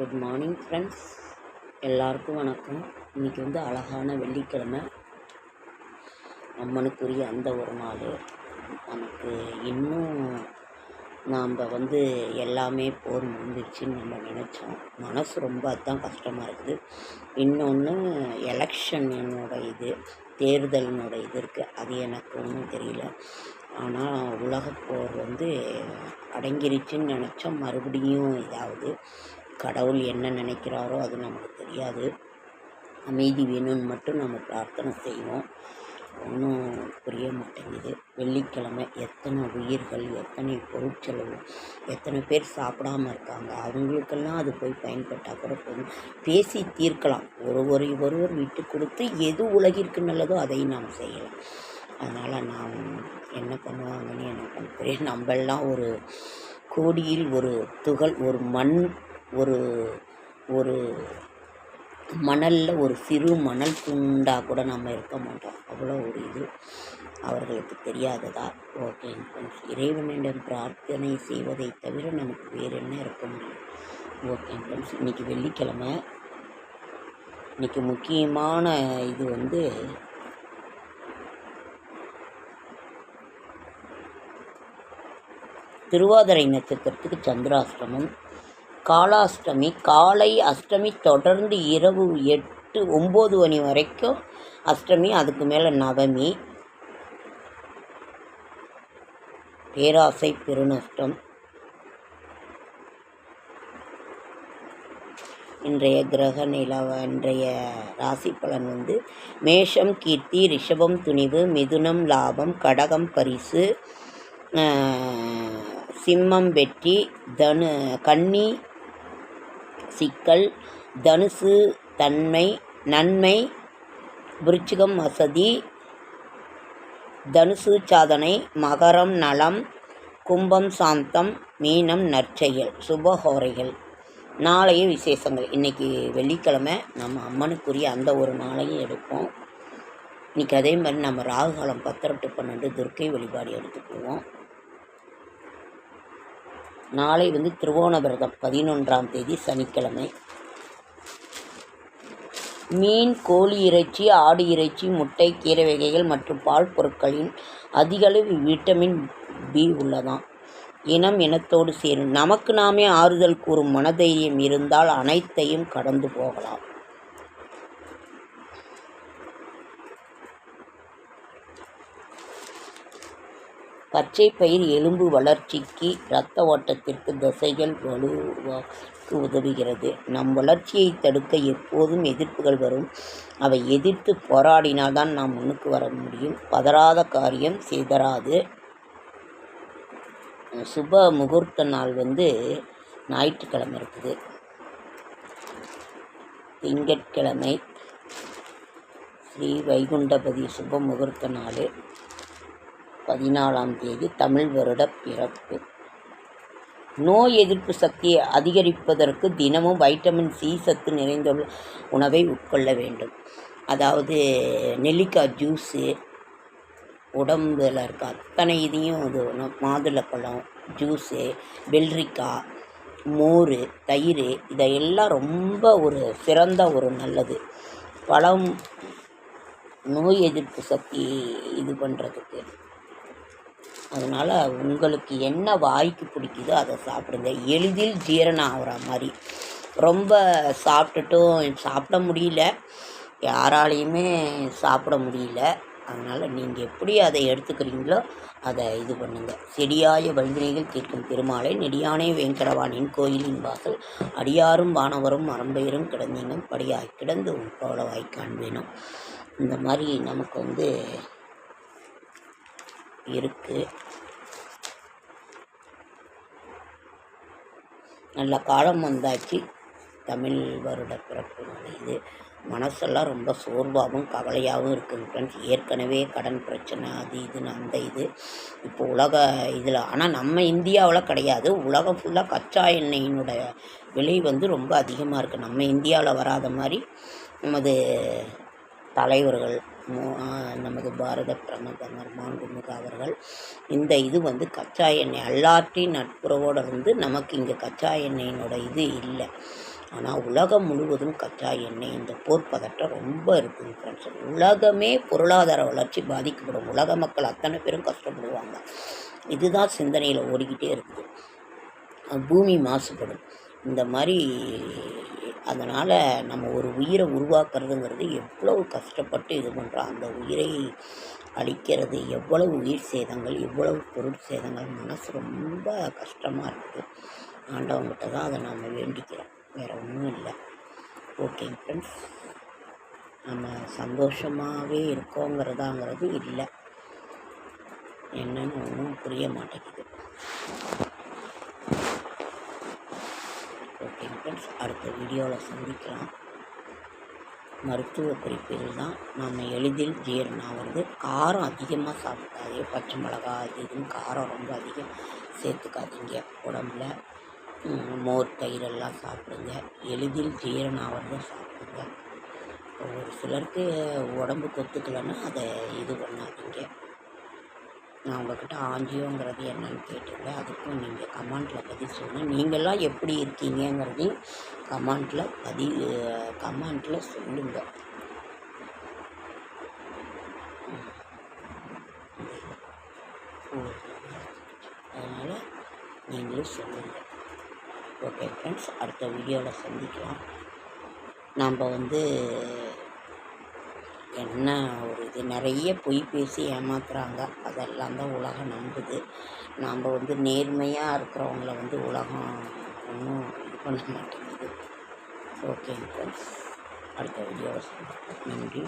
Good morning friends, எல்லாருக்கும் வணக்கம். இன்றைக்கி அழகான வெள்ளிக்கிழமை, அம்மனுக்குரிய அந்த ஒரு நாள். நமக்கு இன்னும் நாம் எல்லாமே போர் முடிஞ்சிருச்சுன்னு நம்ம நினச்சோம். மனசு ரொம்ப அதுதான் கஷ்டமாக இருக்குது. இன்னொன்று எலெக்ஷன் தேர்தலினோட இது இருக்குது. அது எனக்கு ஒன்றும் தெரியல. ஆனால் உலகப்போர் அடங்கிருச்சுன்னு நினச்சோம். மறுபடியும் இதாவது கடவுள் என்ன நினைக்கிறாரோ அது நமக்கு தெரியாது. அமைதி வேணும்னு மட்டும் நம்ம பிரார்த்தனை செய்வோம். ஒன்றும் புரிய மாட்டேங்குது. வெள்ளிக்கிழமை எத்தனை உயிர்கள், எத்தனை பொருட்செலவு, எத்தனை பேர் சாப்பிடாமல் இருக்காங்க. அவங்களுக்கெல்லாம் அது போய் பயன்பட்டால் கூட போதும். பேசி தீர்க்கலாம். ஒருவர் விட்டு கொடுத்து எது உலகிற்கு நல்லதோ அதையும் நாம் செய்யலாம். அதனால் நான் என்ன பண்ணுவாங்கன்னு எனக்கு தெரியும். நம்மெல்லாம் ஒரு கோடியில் ஒரு துகள், ஒரு மண், ஒரு மணலில் ஒரு சிறு மணல் துண்டாக கூட நம்ம இருக்க மாட்டோம். அவ்வளோ ஒரு இது அவர்களுக்கு தெரியாததா? ஓகே ஃப்ரெண்ட்ஸ், இறைவனிடம் பிரார்த்தனை செய்வதை தவிர நமக்கு வேறு என்ன இருக்க முடியும்? ஓகே ஃப்ரெண்ட்ஸ், இன்றைக்கி வெள்ளிக்கிழமை. இன்றைக்கி முக்கியமான இது திருவாதிரை நட்சத்திரத்துக்கு சந்திராஷ்டமம், காலாஷ்டமி, காலை அஷ்டமி, தொடர்ந்து இரவு 8-9 மணி வரைக்கும் அஷ்டமி, அதுக்கு மேலே நவமி. பேராசை பெருநஷ்டம். இன்றைய கிரக இன்றைய ராசி பலன் மேஷம் கீர்த்தி, ரிஷபம் துணிவு, மிதுனம் லாபம், கடகம் பரிசு, சிம்மம் வெற்றி, கன்னி சிக்கல், தனுசு நன்மை, விருச்சிகம் வசதி, தனுசு சாதனை, மகரம் நலம், கும்பம் சாந்தம், மீனம் நற்செயல். சுபஹோரைகள். நாளைய விசேஷங்கள். இன்றைக்கி வெள்ளிக்கிழமை, நம்ம அம்மனுக்குரிய அந்த ஒரு நாளையும் எடுப்போம். இன்றைக்கி அதே மாதிரி நம்ம ராகுகாலம் 10 to 12 துர்க்கை வழிபாடு எடுத்துக்குவோம். நாளை திருவோண விரதம் 11ஆம் தேதி சனிக்கிழமை. மீன், கோழி இறைச்சி, ஆடு இறைச்சி, முட்டை, கீரை வகைகள் மற்றும் பால் பொருட்களின் அதிகளவு விட்டமின் பி உள்ளதாம். இனத்தோடு சேரும். நமக்கு நாமே ஆறுதல் கூறும் மனதைரியம் இருந்தால் அனைத்தையும் கடந்து போகலாம். பச்சை பயிர் எலும்பு வளர்ச்சிக்கு, இரத்த ஓட்டத்திற்கு, தசைகள் வலுவாக்கு உதவுகிறது. நம் வளர்ச்சியை தடுக்க எப்போதும் எதிர்ப்புகள் வரும். அவை எதிர்த்து போராடினால்தான் நாம் முன்னுக்கு வர முடியும். பதறாத காரியம் சிதறாது. சுப முகூர்த்த நாள் ஞாயிற்றுக்கிழமை இருக்குது. திங்கட்கிழமை ஸ்ரீ வைகுண்டபதி சுப முகூர்த்த நாள் 14ஆம் தேதி தமிழ் வருட பிறப்பு. நோய் எதிர்ப்பு சக்தியை அதிகரிப்பதற்கு தினமும் வைட்டமின் சி சத்து நிறைந்துள்ள உணவை உட்கொள்ள வேண்டும். அதாவது நெல்லிக்காய் ஜூஸு, உடம்பில் இருக்க அத்தனை இதையும் மாதுளப்பழம் ஜூஸு, வெள்ளரிக்காய், மோர், தயிர், இதையெல்லாம் ரொம்ப ஒரு சிறந்த ஒரு நல்லது. பழம் நோய் எதிர்ப்பு சக்தி இது பண்ணுறதுக்கு. அதனால் உங்களுக்கு என்ன வாய்க்கு பிடிக்குதோ அதை சாப்பிடுங்க. எளிதில் ஜீரணம் ஆகிற மாதிரி. ரொம்ப சாப்பிட முடியல, யாராலையுமே சாப்பிட முடியல. அதனால் நீங்கள் எப்படி அதை எடுத்துக்கிறீங்களோ அதை இது பண்ணுங்கள். செடியாய வல்வினைகள் தீர்க்கும் திருமாலை, நெடியானே வேங்கடவானின் கோயிலின் வாசல், அடியாரும் வானவரும் மரம்பெயரும் கிடந்தீங்க, படியாய் கிடந்து உன் கோலவாய் காண்பேனும். இந்த மாதிரி நமக்கு இருக்குது. நல்ல காலம் வந்தாச்சு. தமிழ் வருட பிறப்பு இது. மனசெல்லாம் ரொம்ப சோர்வாகவும் கவலையாகவும் இருக்குங்க ஃப்ரெண்ட்ஸ். ஏற்கனவே கடன் பிரச்சனை, அது இதுன்னு அந்த இது. இப்போ உலக இதில், ஆனால் நம்ம இந்தியாவில் கிடையாது, உலகம் ஃபுல்லாக கச்சா எண்ணெயினுடைய விலை ரொம்ப அதிகமாக இருக்குது. நம்ம இந்தியாவில் வராத மாதிரி நமது தலைவர்கள் நமது பாரத பிரதமர் மாண்புமிகு அவர்கள் இந்த இது வந்து கச்சா எண்ணெய் எல்லாத்தையும் நட்புறவோடு இருந்து நமக்கு இங்கே கச்சா எண்ணெயினோட இது இல்லை. ஆனால் உலகம் முழுவதும் கச்சா எண்ணெய் இந்த போர் பதட்டம் ரொம்ப இருக்குங்க ஃப்ரெண்ட்ஸ். உலகமே பொருளாதார வளர்ச்சி பாதிக்கப்படும், உலக மக்கள் அத்தனை பேரும் கஷ்டப்படுவாங்க. இதுதான் சிந்தனையில் ஓடிக்கிட்டே இருக்குது. பூமி மாசுபடும் இந்த மாதிரி. அதனால் நம்ம ஒரு உயிரை உருவாக்குறதுங்கிறது எவ்வளவு கஷ்டப்பட்டு இது பண்ணுறோம். அந்த உயிரை அழிக்கிறது எவ்வளவு உயிர் சேதங்கள், எவ்வளவு பொருள் சேதங்கள். மனசு ரொம்ப கஷ்டமாக இருக்குது. ஆண்டவங்கிட்ட தான் அதை நம்ம வேண்டிக்கிறோம், வேறு ஒன்றும் இல்லை. ஓகேங்க ஃப்ரெண்ட்ஸ், நம்ம சந்தோஷமாகவே இருக்கோங்கிறதாங்கிறது இல்லை. என்னன்னு ஒன்றும் புரிய மாட்டேங்குது. ஓகேங்க ஃப்ரெண்ட்ஸ், அடுத்த வீடியோவில் சந்திக்கலாம். மருத்துவ குறிப்பில் தான் நம்ம எளிதில் ஜீரணமாகிறது. காரம் அதிகமாக சாப்பிடாதே, பச்சை மிளகா இதுன்னு காரம் ரொம்ப அதிகம் சேர்த்துக்காதீங்க உடம்புல. மோர் தயிரெல்லாம் சாப்பிடுங்க. எளிதில் ஜீரணமாகிறத சாப்பிடுங்க. ஒரு சிலருக்கு உடம்பு கொத்துக்கலைன்னா அதை இது பண்ணாதீங்க. நான் உங்கள்கிட்ட ஆஞ்சியோங்கிறது என்னன்னு கேட்டிருந்தேன். அதுக்கும் நீங்கள் கமெண்ட்டில் பதில் சொல்லுங்கள். நீங்கள்லாம் எப்படி இருக்கீங்கங்கிறதையும் கமெண்ட்டில் சொல்லுங்கள். அதனால் நீங்களும் சொல்லுங்கள். ஓகே ஃப்ரெண்ட்ஸ், அடுத்த வீடியோவில் சந்திக்கலாம். நாம் என்ன ஒரு இது நிறைய பொய் பேசி ஏமாத்துறாங்க, அதெல்லாம் தான் உலகம் நம்புது. நாம் நேர்மையாக இருக்கிறவங்கள உலகம் ஒன்றும் இது பண்ண மாட்டேங்குது. ஓகே ஃப்ரெண்ட்ஸ், அடுத்த வீடியோவில் சந்திப்போம். நன்றி.